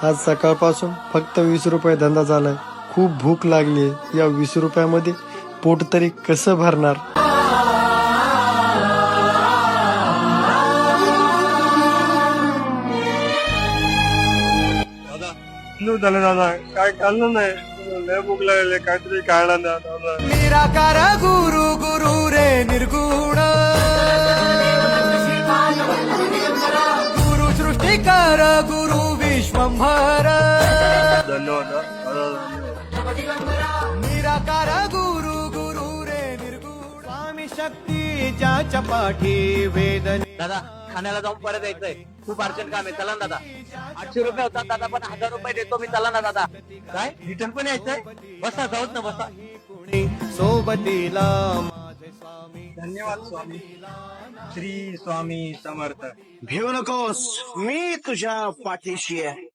आज सकाळपासून फक्त 20 रुपये धंदा झालाय. खूप भूक लागली. या 20 रुपयामध्ये पोट तरी कसं भरणार? दादा झालं दादा, काय खाल्लं नाही. लय भूक लागले, काहीतरी खायला द्या दादा. निराकार गुरु गुरु रे निर्गुण गुरु सृष्टीकर गुरु विश्वंभर धन्यवाद दादा, धन्यवाद. निराकार गुरु गुरु रे निर्गुण स्वामी शक्तीच्या चपाठी वेदने. दादा ठाण्याला जाऊन परत यायचंय, खूप अर्जंट काम आहे. चला ना दादा. 800 रुपये होतात दादा, पण 1000 रुपये देतो मी. चला ना दादा. काय रिटर्न पण यायचंय? बसा, जाऊच ना, बसा. कुणी सोबतीला माझे स्वामी. धन्यवाद स्वामी. श्री स्वामी समर्थ. भिवू नकोस, मी तुझ्या पाठीशी आहे.